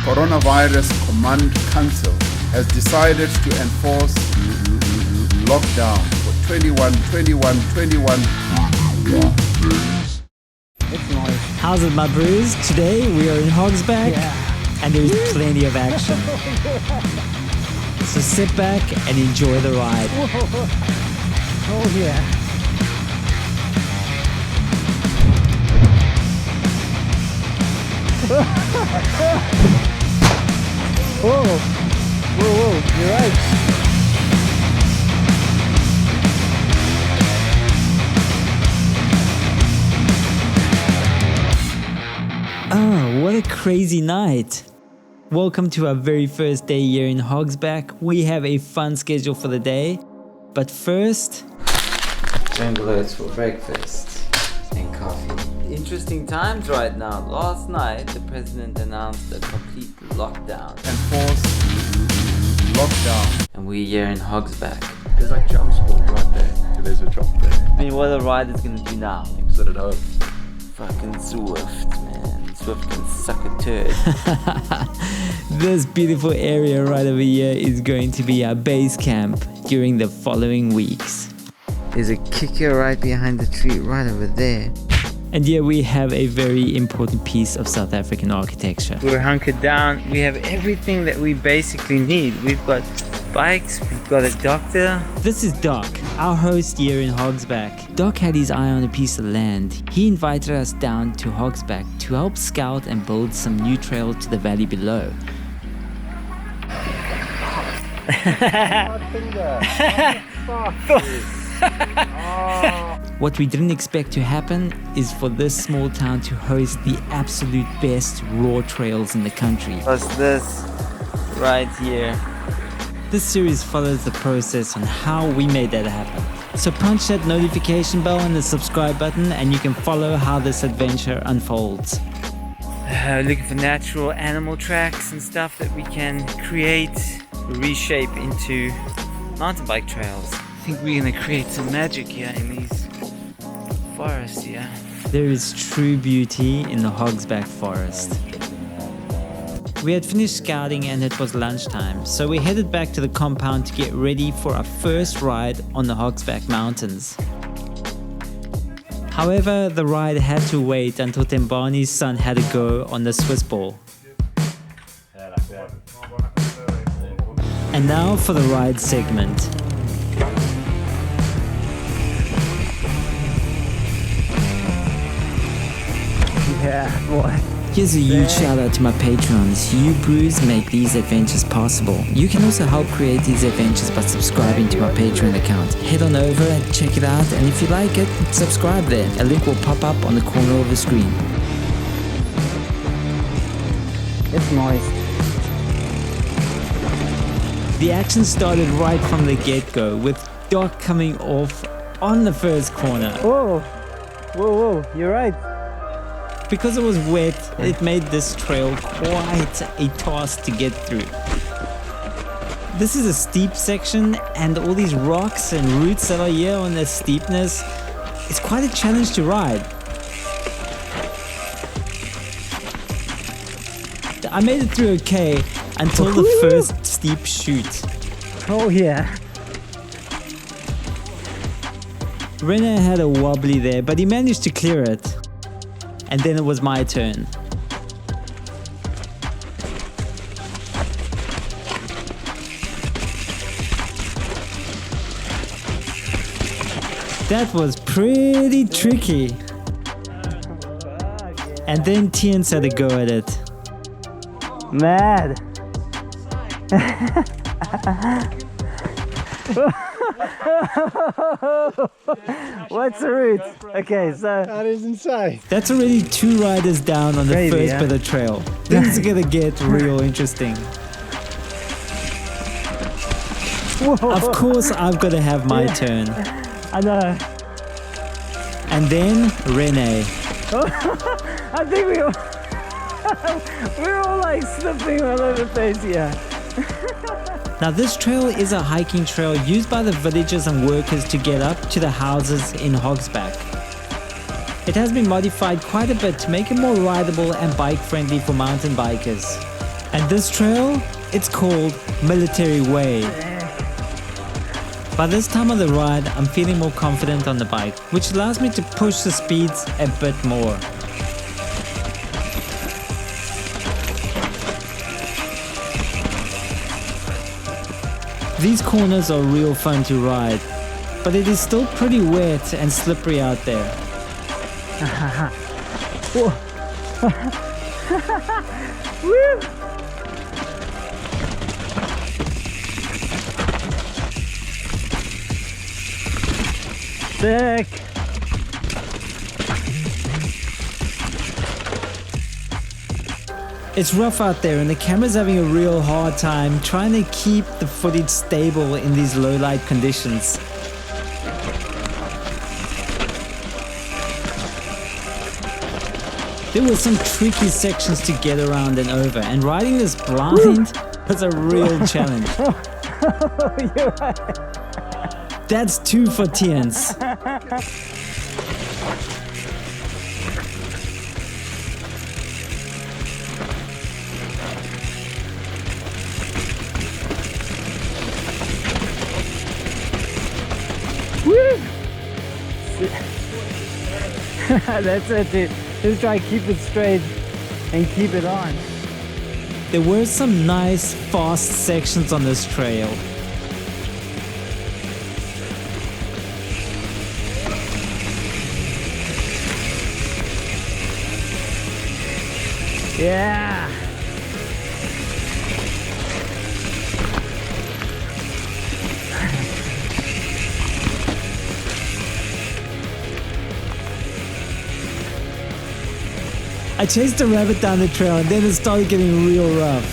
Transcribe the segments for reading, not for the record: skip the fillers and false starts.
Coronavirus Command Council has decided to enforce lockdown for 21 It's nice. How's it, my brews? Today we are in Hogsback and there's plenty of action. So sit back and enjoy the ride. Oh yeah. Whoa, you're right. Oh, what a crazy night. Welcome to our very first day here in Hogsback. We have a fun schedule for the day, but first, jungle oats for breakfast and coffee. Interesting times right now. Last night, the president announced a complete lockdown. enforce lockdown. And we're here in Hogsback. There's like jump sport right there. There's a drop there. I mean, what a ride is gonna do now? Exit at home. Fucking Swift, man. Swift can suck a turd. this beautiful area right over here is going to be our base camp during the following weeks. There's a kicker right behind the tree, right over there. And here we have a very important piece of South African architecture. We're hunkered down. We have everything that we basically need. We've got bikes, we've got a doctor. This is Doc, our host here in Hogsback. Doc had his eye on a piece of land. He invited us down to Hogsback to help scout and build some new trail to the valley below. What we didn't expect to happen is for this small town to host the absolute best raw trails in the country. Plus this right here. This series follows the process on how we made that happen. So punch that notification bell and the subscribe button and you can follow how this adventure unfolds. Looking for natural animal tracks and stuff that we can create, reshape into mountain bike trails. I think we're gonna create some magic here in these forests here. There is true beauty in the Hogsback forest. We had finished scouting and it was lunchtime, so we headed back to the compound to get ready for our first ride on the Hogsback Mountains. However, the ride had to wait until Tembani's son had to go on the Swiss ball. And now for the ride segment. Yeah, boy. Here's a huge shout out to my patrons. You brews make these adventures possible. You can also help create these adventures by subscribing to my Patreon account. Head on over and check it out, and if you like it, subscribe there. A link will pop up on the corner of the screen. It's nice. The action started right from the get-go, with Doc coming off on the first corner. Whoa, you're right. Because it was wet, it made this trail quite a task to get through. This is a steep section, and all these rocks and roots that are here on the steepness, it's quite a challenge to ride. I made it through okay until the first steep chute. Oh yeah. Rene had a wobbly there, but he managed to clear it. And then it was my turn. That was pretty tricky. And then Tien's had a go at it. Mad. What's the route? Okay, so That is insane. That's already 2 riders down on the Crazy, first yeah? bit of trail. Things are gonna get real interesting. Of course, I've got to have my turn. I know. And then Rene. I think we're all like slipping all over the place here. Now this trail is a hiking trail used by the villagers and workers to get up to the houses in Hogsback. It has been modified quite a bit to make it more rideable and bike friendly for mountain bikers. And this trail, it's called Military Way. By this time of the ride, I'm feeling more confident on the bike, which allows me to push the speeds a bit more. These corners are real fun to ride, but it is still pretty wet and slippery out there. Woo! Sick! It's rough out there and the camera's having a real hard time trying to keep the footage stable in these low light conditions. There were some tricky sections to get around and over, and riding this blind was a real challenge. You're right. That's 2 for Tiens. Woo! That's it, dude. Just try to keep it straight and keep it on. There were some nice fast sections on this trail. Yeah! I chased a rabbit down the trail and then it started getting real rough.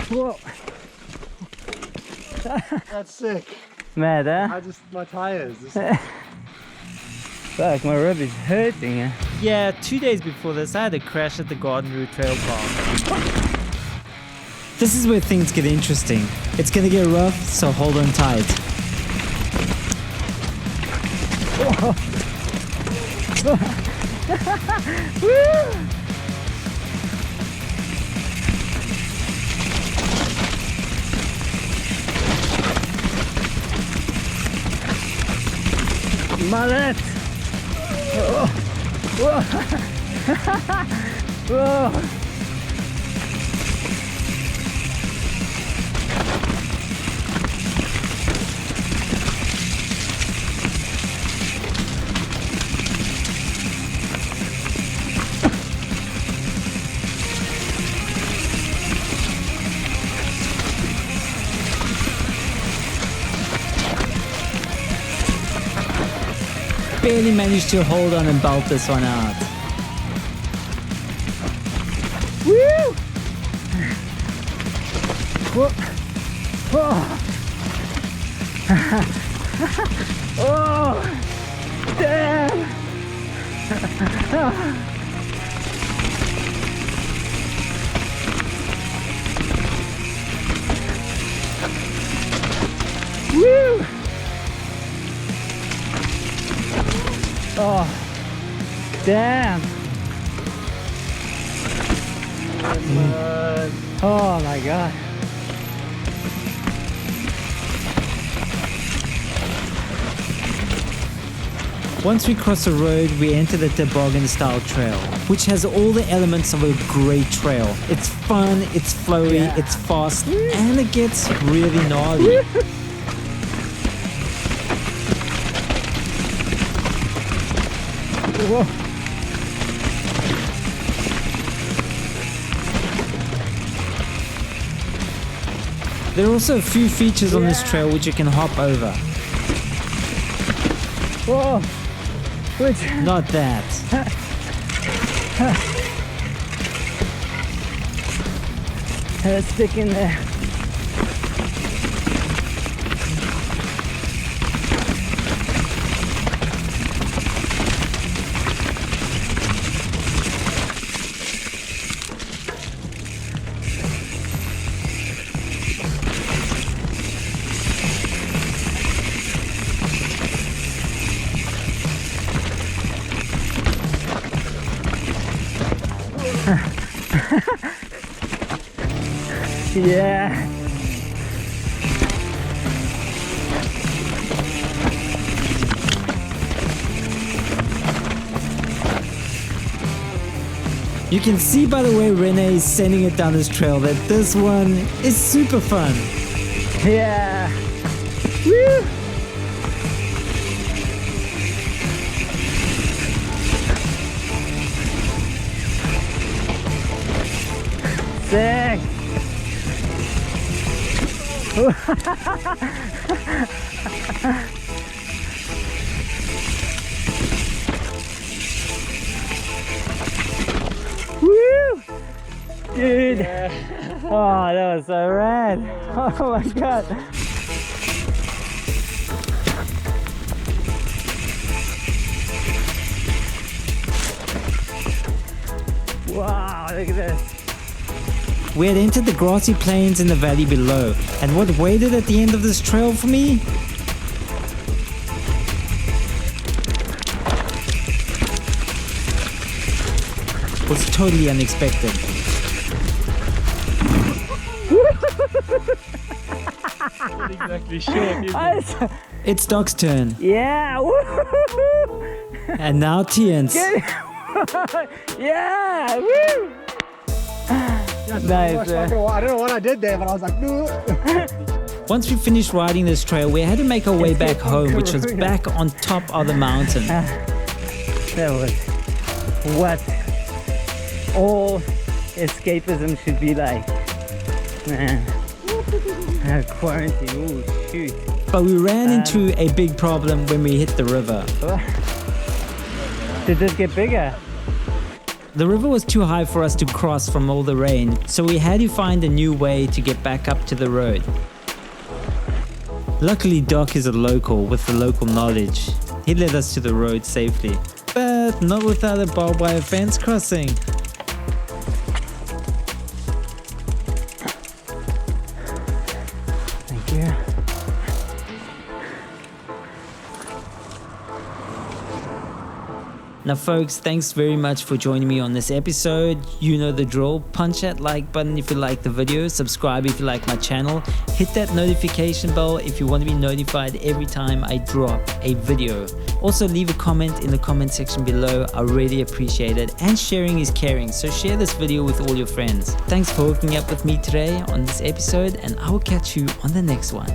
Whoa! That's sick. Mad, huh? My tires. Fuck, my rib is hurting. Yeah, 2 days before this, I had a crash at the Garden Route Trail Park. This is where things get interesting. It's gonna get rough, so hold on tight. Mallet! Oh. Whoa. Whoa. Barely managed to hold on and belt this one out. Woo! Whoa. Whoa. Oh! Damn! Woo! Oh, damn. Oh my God. Once we cross the road, we enter the toboggan style trail, which has all the elements of a great trail. It's fun, it's flowy, Yeah. it's fast, and it gets really gnarly. Whoa. There are also a few features on this trail which you can hop over. Whoa. Which? Not that. Let's stick in there. Yeah. You can see by the way Rene is sending it down this trail that this one is super fun. Yeah. Woo! Sick. Woo! Dude. Oh, that was so rad. Oh my god. Wow, look at this. We had entered the grassy plains in the valley below, and what waited at the end of this trail for me? Was totally unexpected. Not exactly sure. It's Doc's turn, Yeah. Woo! and now Tian's. Yeah. Woo! Nice. I don't know what I did there, but I was like, no. Once we finished riding this trail, we had to make our way back home, which was back on top of the mountain. That was what all escapism should be like. Man. Quarantine. Ooh, shoot. But we ran into a big problem when we hit the river. Did this get bigger? The river was too high for us to cross from all the rain, so we had to find a new way to get back up to the road. Luckily, Doc is a local with the local knowledge. He led us to the road safely, but not without a barbed wire fence crossing. Thank you. Now folks, thanks very much for joining me on this episode. You know the drill. Punch that like button if you like the video, subscribe if you like my channel, hit that notification bell if you want to be notified every time I drop a video. Also leave a comment in the comment section below, I really appreciate it, and sharing is caring, so share this video with all your friends. Thanks for hooking up with me today on this episode, and I will catch you on the next one.